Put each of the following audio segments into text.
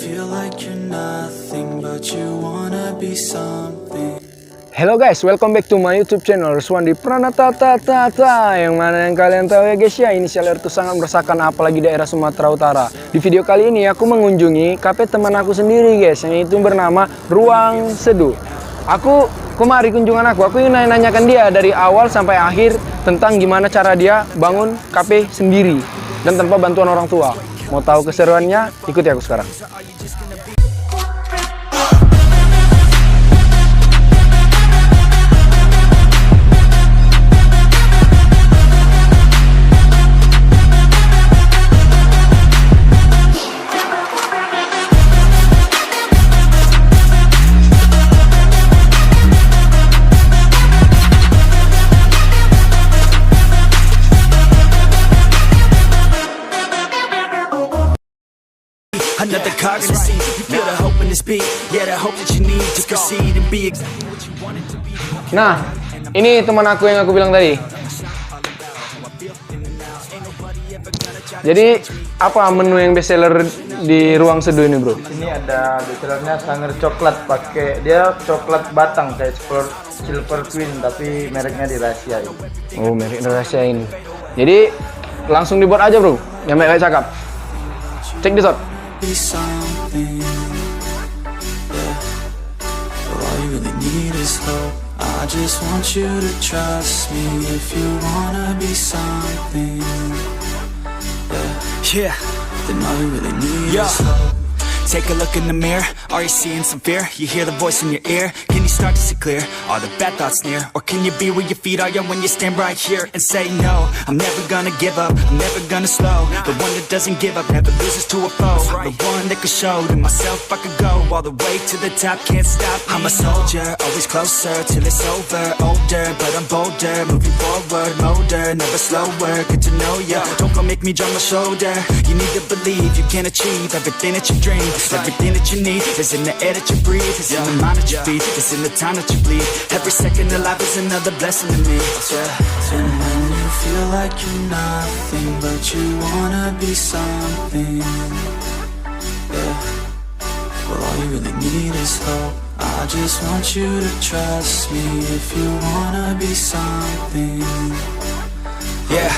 feel like you're nothing, but you wanna be something. Hello guys, welcome back to my YouTube channel Ruswandi Pranata. Yang mana yang kalian tahu ya guys ya, inisial R itu sangat merasakan apalagi daerah Sumatera Utara. Di video kali ini aku mengunjungi kafe teman aku sendiri guys, yang itu bernama Ruang Seduh. Aku kemari kunjungan aku ingin nanya-nanyakan dia dari awal sampai akhir tentang gimana cara dia bangun kafe sendiri dan tanpa bantuan orang tua. Mau tahu keseruannya? Ikuti aku sekarang. Another cog in the sea. You feel the hope in this beat. Yeah, the hope that you need to proceed and be exactly what you want it to be. Nah, ini teman aku yang aku bilang tadi. Jadi, apa menu yang best seller di Ruang Seduh ini, bro? Ini ada best sellernya Sanger coklat, pakai dia coklat batang kayak Silver Queen tapi mereknya dirahasiain. Oh, merek dirahasiain. Jadi, langsung dibuat aja, bro. Yang baik-baik cakap. Check this out. Be something. Yeah. But all you really need is hope. I just want you to trust me if you wanna be something. Yeah. Then all you really need is hope. Take a look in the mirror, are you seeing some fear? You hear the voice in your ear, can you start to see clear? Are the bad thoughts near? Or can you be where your feet are when you stand right here and say no? I'm never gonna give up, I'm never gonna slow. The one that doesn't give up, never loses to a foe. The one that could show to myself I could go all the way to the top, can't stop me. I'm a soldier, always closer till it's over. Older, but I'm bolder, moving forward, motor, never slower. Good to know ya, don't go make me drop my shoulder. You need to believe you can achieve everything that you dream. Everything that you need is in the air that you breathe. It's in the mind that you feed. It's in the time that you bleed. Every second of life is another blessing to me. And when you feel like you're nothing, but you wanna be something. Yeah. Well, all you really need is hope. I just want you to trust me if you wanna be something. Yeah.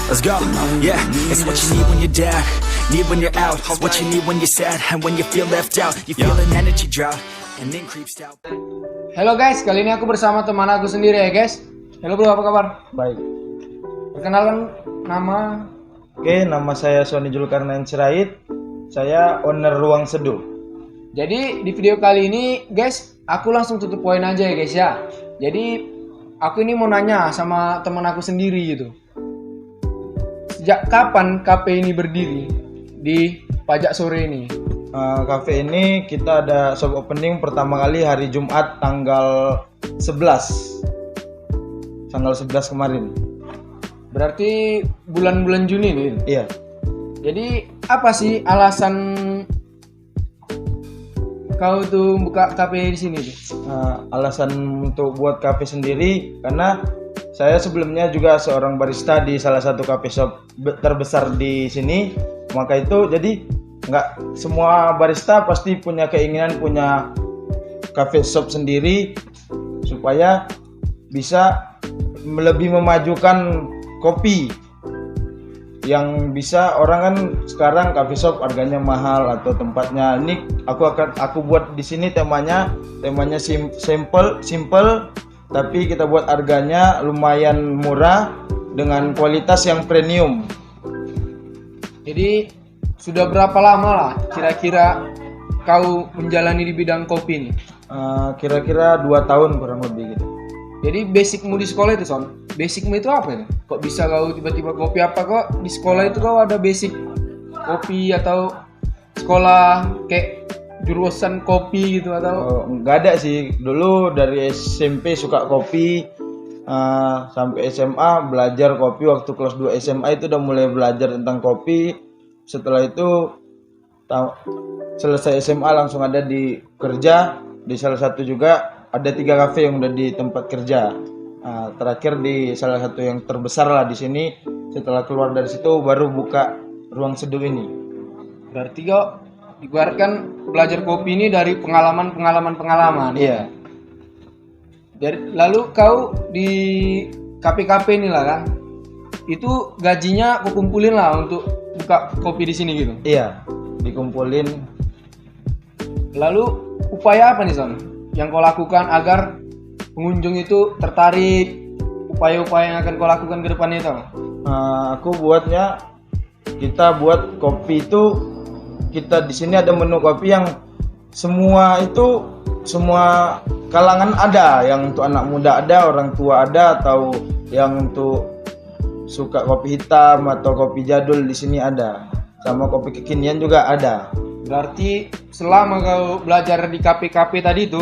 Let's go. Yeah, it's what you need when you're down, need when you're out. It's what you need when you're sad and when you feel left out. You feel an energy drought and then creeps out. Halo guys, kali ini aku bersama teman aku sendiri ya guys. Halo bro, apa kabar? Baik. Perkenalkan nama. Oke, nama saya Sony Julkarnain Sirait. Saya owner Ruang Seduh. Jadi di video kali ini guys, aku langsung tutup poin aja ya guys ya. Jadi aku ini mau nanya sama teman aku sendiri gitu. Sejak kapan kafe ini berdiri di Pajak Sore ini? Cafe ini kita ada soft opening pertama kali hari Jumat tanggal 11. Tanggal 11 kemarin. Berarti bulan-bulan Juni nih. Iya. Jadi apa sih alasan kau tuh buka kafe di sini tuh? Alasan untuk buat kafe sendiri karena saya sebelumnya juga seorang barista di salah satu cafe shop terbesar di sini. Maka itu jadi nggak semua barista pasti punya keinginan punya cafe shop sendiri supaya bisa lebih memajukan kopi yang bisa orang kan sekarang cafe shop harganya mahal atau tempatnya. Ini aku buat di sini temanya simple tapi kita buat harganya lumayan murah dengan kualitas yang premium. Jadi sudah berapa lama lah kira-kira kau menjalani di bidang kopi ini? Kira-kira 2 tahun kurang lebih gitu. Jadi basicmu di sekolah itu Son? Basicmu itu apa ya? Kok bisa kau tiba-tiba kopi apa kok di sekolah itu kau ada basic kopi atau sekolah kayak jurusan kopi gitu atau? Nggak ada sih. Dulu dari SMP suka kopi, sampai SMA belajar kopi. Waktu kelas 2 SMA itu udah mulai belajar tentang kopi. Setelah itu selesai SMA langsung ada di kerja di salah satu juga ada 3 kafe yang udah di tempat kerja. Terakhir di salah satu yang terbesar lah di sini. Setelah keluar dari situ baru buka Ruang Seduh ini. Berarti kok ibaratkan belajar kopi ini dari pengalaman. Iya. Lalu kau di kafe-kafe ini lah kan, itu gajinya kau kumpulin lah untuk buka kopi di sini gitu. Iya, dikumpulin. Lalu upaya apa nih Son yang kau lakukan agar pengunjung itu tertarik, upaya-upaya yang akan kau lakukan ke depannya itu? Aku buatnya, kita buat kopi itu, kita di sini ada menu kopi yang semua kalangan ada, yang untuk anak muda ada, orang tua ada, atau yang untuk suka kopi hitam atau kopi jadul di sini ada, sama kopi kekinian juga ada. Berarti selama kau belajar di kafe-kafe tadi itu,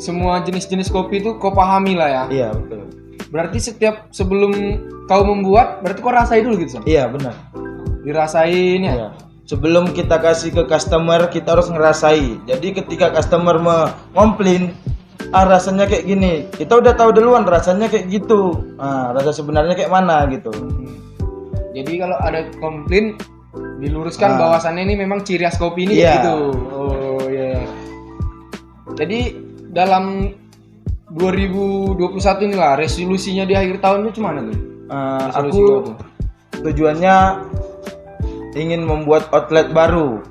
semua jenis-jenis kopi itu kau pahami lah ya? Iya, betul. Berarti sebelum kau membuat, berarti kau rasai dulu gitu Son? Iya, benar. Dirasain ya? Iya. Sebelum kita kasih ke customer, kita harus ngerasai. Jadi ketika customer komplain, rasanya kayak gini, kita udah tahu duluan rasanya kayak gitu. Rasa sebenarnya kayak mana gitu. Jadi kalau ada komplain, diluruskan bahwasannya ini memang ciri khas kopi ini gitu. Oh iya. Jadi dalam 2021 ini lah, resolusinya di akhir tahun itu gimana tuh? Aku tujuannya ingin membuat outlet baru.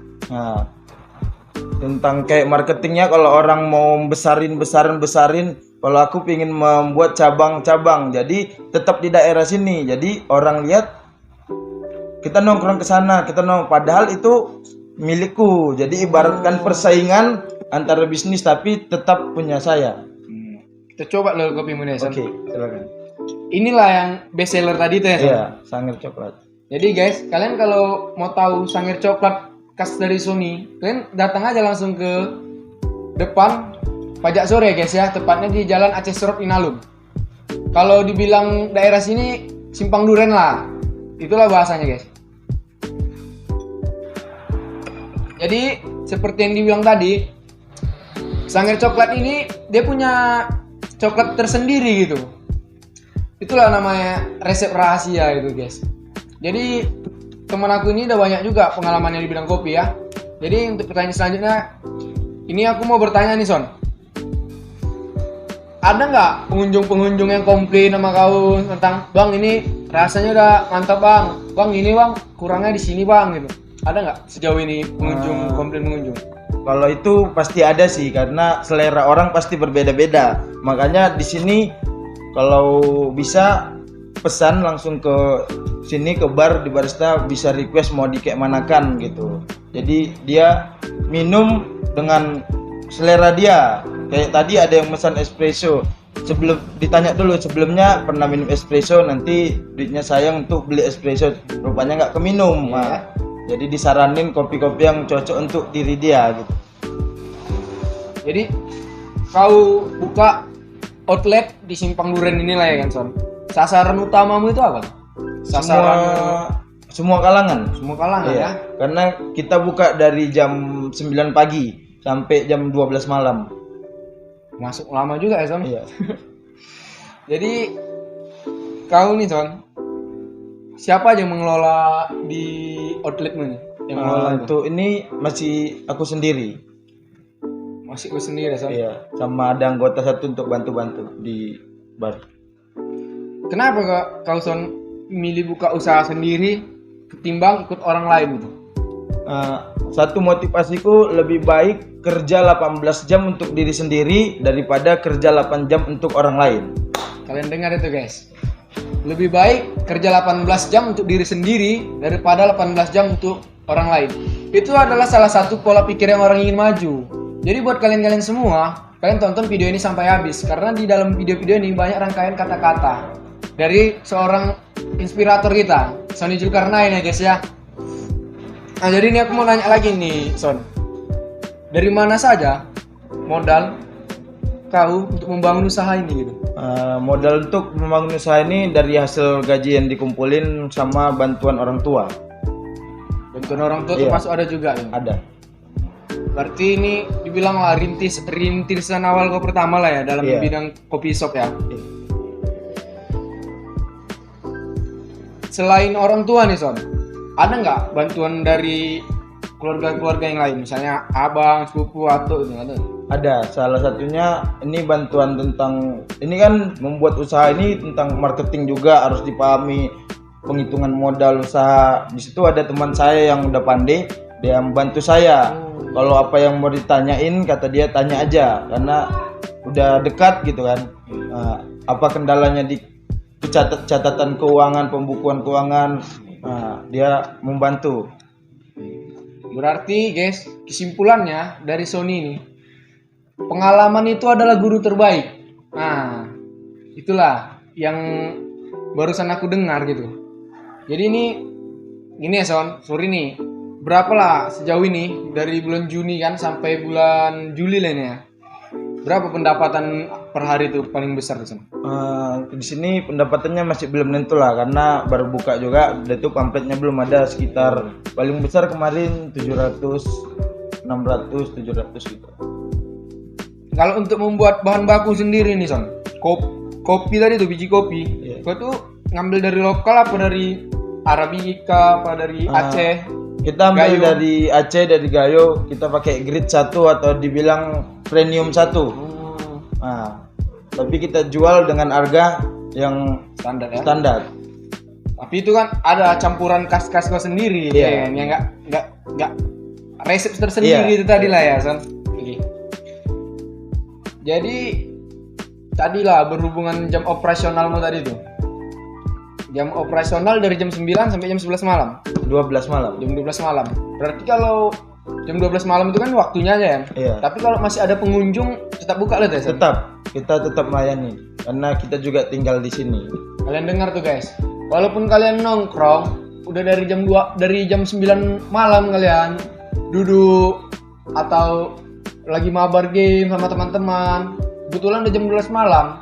Tentang kayak marketingnya, kalau orang mau besarin, kalau aku pengen membuat cabang-cabang, jadi tetap di daerah sini, jadi orang lihat kita nongkrong ke sana, padahal itu milikku, jadi ibaratkan persaingan antara bisnis tapi tetap punya saya. Kita coba loh kopi Indonesia. Oke, silakan. Inilah yang best seller tadi tuh ya. Iya, Sangir Coklat. Jadi guys, kalian kalau mau tahu Sangir Coklat khas dari Sony, kalian datang aja langsung ke depan Pajak Sore guys ya, tepatnya di Jalan Aceh Road Inalum. Kalau dibilang daerah sini Simpang Duren lah, itulah bahasanya guys. Jadi seperti yang dibilang tadi, Sangir Coklat ini dia punya coklat tersendiri gitu. Itulah namanya resep rahasia itu guys. Jadi teman aku ini udah banyak juga pengalamannya di bidang kopi ya. Jadi untuk pertanyaan selanjutnya, ini aku mau bertanya nih Son. Ada nggak pengunjung yang komplain sama kau tentang bang ini rasanya udah mantap bang ini bang kurangnya di sini bang gitu? Ada nggak sejauh ini komplain pengunjung? Kalau itu pasti ada sih, karena selera orang pasti berbeda-beda. Makanya di sini kalau bisa pesan langsung ke sini ke bar, di barista bisa request mau di kayak manakan gitu. Jadi dia minum dengan selera dia. Kayak tadi ada yang pesan espresso. Sebelum ditanya dulu sebelumnya pernah minum espresso, nanti duitnya sayang untuk beli espresso. Rupanya nggak keminum. Nah, jadi disaranin kopi-kopi yang cocok untuk diri dia gitu. Jadi kau buka outlet di Simpang Duren inilah ya kan Son. Sasaran utamamu itu apa? Semua kalangan. Semua kalangan iya. Ya. Karena kita buka dari jam 9 pagi sampai jam 12 malam. Masuk lama juga ya Son. Iya. Jadi kau nih Son, siapa aja yang mengelola di outletmu nih? Yang mengelola itu ini masih aku sendiri. Masih kau sendiri Son? Iya. Sama ada anggota satu untuk bantu-bantu di bar. Kenapa kau Son milih buka usaha sendiri ketimbang ikut orang lain gitu? Satu motivasiku, lebih baik kerja 18 jam untuk diri sendiri daripada kerja 8 jam untuk orang lain. Kalian dengar itu guys. Lebih baik kerja 18 jam untuk diri sendiri daripada 18 jam untuk orang lain. Itu adalah salah satu pola pikir yang orang ingin maju. Jadi buat kalian-kalian semua, kalian tonton video ini sampai habis, karena di dalam video-video ini banyak rangkaian kata-kata dari seorang inspirator kita, Sony Zulkarnain ya guys ya. Nah jadi ini aku mau nanya lagi nih Son, dari mana saja modal kau untuk membangun usaha ini gitu? Modal untuk membangun usaha ini dari hasil gaji yang dikumpulin sama bantuan orang tua. Bantuan orang tua Iya. termasuk ada juga ya? Ada. Berarti ini dibilang lah rintisan awal kau pertama lah ya dalam Iya. bidang kopi shop ya? Iya. Selain orang tua nih Son, ada nggak bantuan dari keluarga-keluarga yang lain, misalnya abang, sepupu, atau itu ada? Ada, salah satunya ini bantuan tentang ini kan membuat usaha ini tentang marketing juga harus dipahami penghitungan modal usaha. Di situ ada teman saya yang udah pandai, dia membantu saya. Kalau apa yang mau ditanyain kata dia tanya aja karena udah dekat gitu kan. Apa kendalanya di catatan keuangan, pembukuan keuangan, dia membantu. Berarti guys, kesimpulannya dari Sony ini, pengalaman itu adalah guru terbaik. Nah, itulah yang barusan aku dengar gitu. Jadi ini ya sorry nih, berapa lah sejauh ini dari bulan Juni kan sampai bulan Juli lah ini ya. Berapa pendapatan per hari itu paling besar di sana? Di sini pendapatannya masih belum nentu lah karena baru buka juga, itu pamfletnya belum ada. Sekitar paling besar kemarin 700, 600, 700 gitu. Kalau untuk membuat bahan baku sendiri nih Son, kopi tadi tuh biji kopi, kau tuh ngambil dari lokal apa dari Arabica apa dari Aceh? Kita ambil Gayo. dari Aceh, dari Gayo. Kita pakai grade 1 atau dibilang premium 1. Nah, tapi kita jual dengan harga yang Standar ya. standar. Tapi itu kan ada campuran kas-kas kau sendiri, Iya. ya, yang nggak resep tersendiri Iya. itu tadi lah ya Son. Oke. Jadi tadilah berhubungan jam operasionalmu tadi tuh. Jam operasional dari jam 9 sampai jam 11 malam. 12 malam. Jam 12 malam. Berarti kalau jam 12 malam itu kan waktunya aja ya. Iya. Tapi kalau masih ada pengunjung tetap buka lah ya. Kita tetap melayani karena kita juga tinggal di sini. Kalian dengar tuh guys. Walaupun kalian nongkrong udah dari jam 9 malam kalian duduk atau lagi mabar game sama teman-teman. Kebetulan udah jam 12 malam.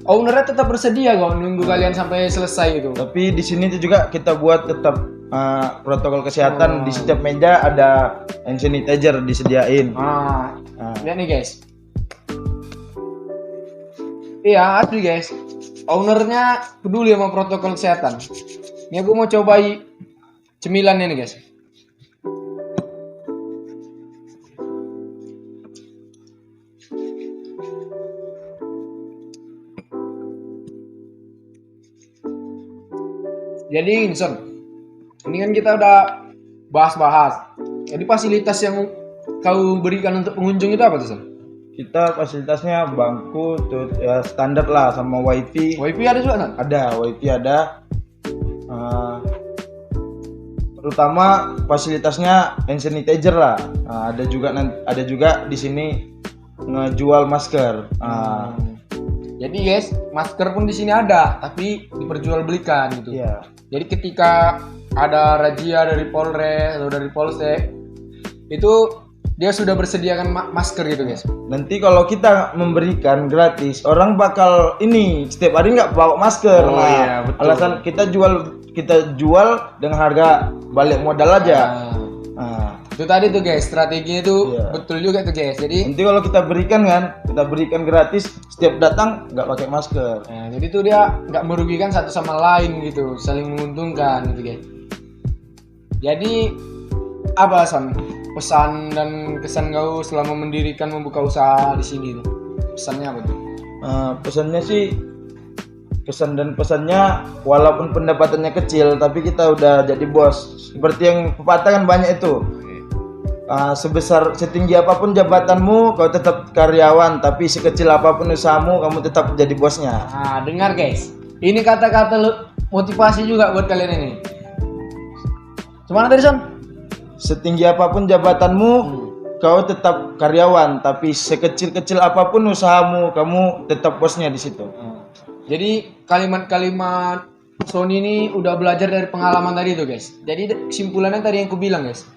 Ownernya tetap bersedia kok nunggu kalian sampai selesai itu. Tapi di sini tuh juga kita buat tetap protokol kesehatan. Di setiap meja ada hand sanitizer disediain. Lihat nih guys. Iya asli guys. Ownernya peduli sama protokol kesehatan. Ini aku mau cobai cemilannya nih guys. Jadi Inson, ini kan kita udah bahas-bahas. Jadi fasilitas yang kau berikan untuk pengunjung itu apa tuh Son? Kita fasilitasnya bangku tuh ya standar lah sama wifi. Wifi ada juga Son? Ada wifi ada. Terutama fasilitasnya hand sanitizer lah. Ada juga di sini ngejual masker. Jadi guys, masker pun di sini ada, tapi diperjualbelikan gitu. Iya. Jadi ketika ada razia dari Polres atau dari Polsek, itu dia sudah bersediakan masker gitu guys. Nanti kalau kita memberikan gratis, orang bakal ini setiap hari nggak bawa masker. Oh, iya, betul. Alasan kita jual dengan harga balik modal aja. Itu tadi tuh guys, strateginya itu Iya. betul juga tuh guys. Jadi Nanti kalau kita berikan gratis, setiap datang nggak pakai masker. jadi tuh dia nggak merugikan satu sama lain gitu, saling menguntungkan gitu guys. Jadi apa Son? Pesan dan kesan kau selama membuka usaha di sini tuh? Pesannya apa tuh? Pesannya sih, kesan dan pesannya walaupun pendapatannya kecil, tapi kita udah jadi bos. Seperti yang pepatah kan banyak itu. Setinggi apapun jabatanmu, kau tetap karyawan, tapi sekecil apapun usahamu, kamu tetap jadi bosnya. Dengar guys, ini kata-kata motivasi juga buat kalian ini. Gimana tadi Son? Setinggi apapun jabatanmu, kau tetap karyawan, tapi sekecil-kecil apapun usahamu, kamu tetap bosnya di situ. Jadi kalimat-kalimat Sony ini udah belajar dari pengalaman tadi tuh guys. Jadi kesimpulannya tadi yang aku bilang guys,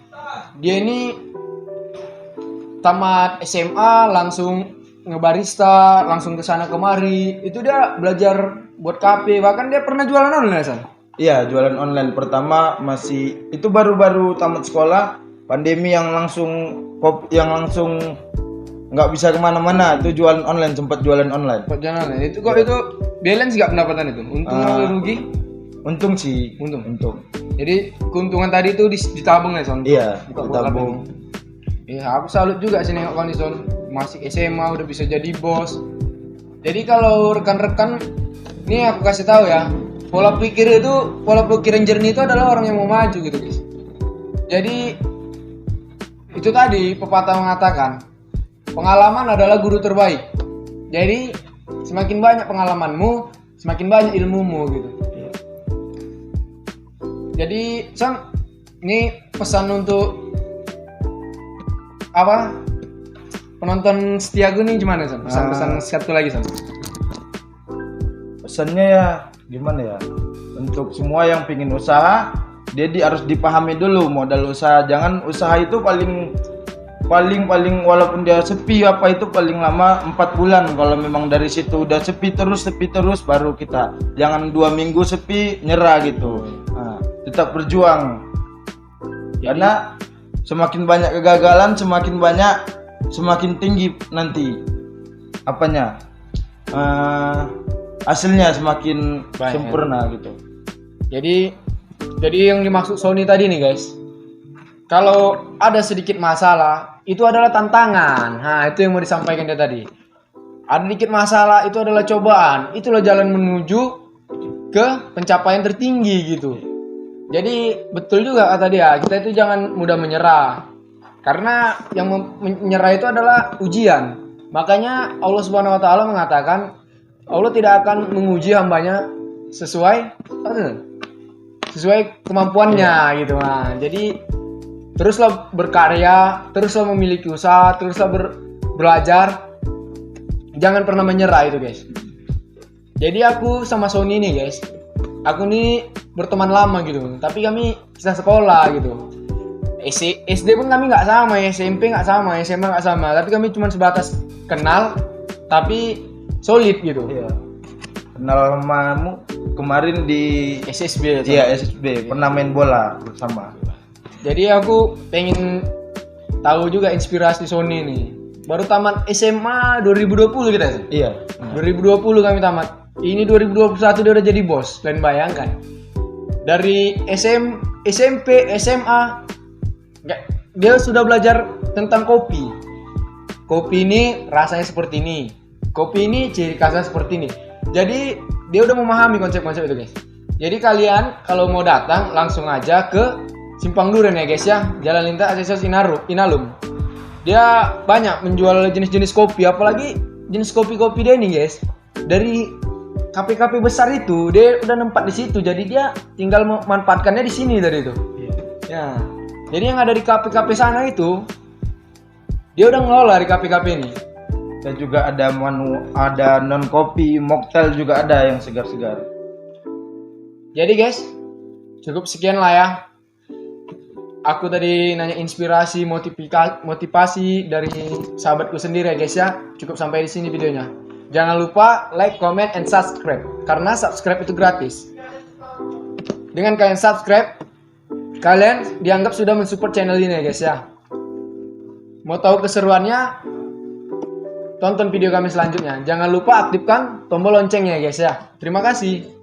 dia ini tamat SMA langsung ngebarista, langsung ke sana kemari. Itu dia belajar buat kafe, bahkan dia pernah jualan online San. Iya, jualan online. Pertama masih itu baru-baru tamat sekolah, pandemi yang langsung nggak bisa kemana-mana, itu jualan online, sempat jualan online. Buat jualan online. Itu kok itu balance nggak pendapatan itu? Untung atau rugi? Untung sih, Untung. Jadi keuntungan tadi itu ditabung ya Son? Iya, Buka ditabung. Iya, aku salut juga sih nengok kau nih Son, masih SMA udah bisa jadi bos. Jadi kalau rekan-rekan, nih aku kasih tahu ya, pola pikir yang jernih itu adalah orang yang mau maju gitu guys. Jadi itu tadi pepatah mengatakan, pengalaman adalah guru terbaik. Jadi semakin banyak pengalamanmu, semakin banyak ilmumu gitu. Jadi Son, ini pesan untuk apa? Penonton setiaku nih gimana Son? Pesan-pesan satu lagi Son. Pesannya ya gimana ya? Untuk semua yang pingin usaha, dia harus dipahami dulu modal usaha. Jangan usaha itu paling walaupun dia sepi apa itu paling lama 4 bulan. Kalau memang dari situ udah sepi terus baru kita. Jangan 2 minggu sepi nyerah gitu. Nah, tetap berjuang. Karena semakin banyak kegagalan, semakin tinggi nanti apanya? Hasilnya semakin Baik, sempurna gitu. Jadi yang dimaksud Sony tadi nih guys, kalau ada sedikit masalah itu adalah tantangan. Nah itu yang mau disampaikan dia tadi. Ada sedikit masalah itu adalah cobaan. Itulah jalan menuju ke pencapaian tertinggi gitu. Jadi betul juga kata dia, kita itu jangan mudah menyerah. Karena yang menyerah itu adalah ujian. Makanya Allah Subhanahu wa taala mengatakan Allah tidak akan menguji hambanya sesuai kemampuannya gitu. Nah, jadi teruslah berkarya, teruslah memiliki usaha, teruslah belajar. Jangan pernah menyerah itu, guys. Jadi aku sama Sony nih, guys. Aku nih berteman lama gitu, tapi kami kisah sekolah gitu. SD pun kami nggak sama, SMP nggak sama, SMA nggak sama, tapi kami cuma sebatas kenal, tapi solid gitu. Iya. Kenal samamu kemarin di SSB. Iya, SSB. Pernah main bola bersama. Jadi aku pengen tahu juga inspirasi Sony nih. Baru tamat SMA 2020 kita sih. Iya. 2020 kami tamat. Ini 2021 dia udah jadi bos. Kalian bayangkan. Dari SMP, SMA, dia sudah belajar tentang kopi. Kopi ini rasanya seperti ini. Kopi ini ciri khasnya seperti ini. Jadi dia udah memahami konsep-konsep itu guys. Jadi kalian kalau mau datang langsung aja ke Simpang Duren ya guys ya. Jalan Lintas Akses Inalum. Dia banyak menjual jenis-jenis kopi, apalagi jenis kopi-kopi dia nih guys. Dari kafe-kafe besar itu dia udah nempat di situ. Jadi dia tinggal memanfaatkannya di sini dari itu. Ya. Jadi yang ada di kafe-kafe sana itu dia udah ngelola di kafe-kafe ini. Dan juga ada non kopi, mocktail juga ada yang segar-segar. Jadi guys, cukup sekian lah ya. Aku tadi nanya inspirasi, motivasi dari sahabatku sendiri ya guys ya. Cukup sampai di sini videonya. Jangan lupa like, comment, and subscribe. Karena subscribe itu gratis. Dengan kalian subscribe, kalian dianggap sudah mensupport channel ini ya guys ya. Mau tahu keseruannya? Tonton video kami selanjutnya. Jangan lupa aktifkan tombol loncengnya guys ya. Terima kasih.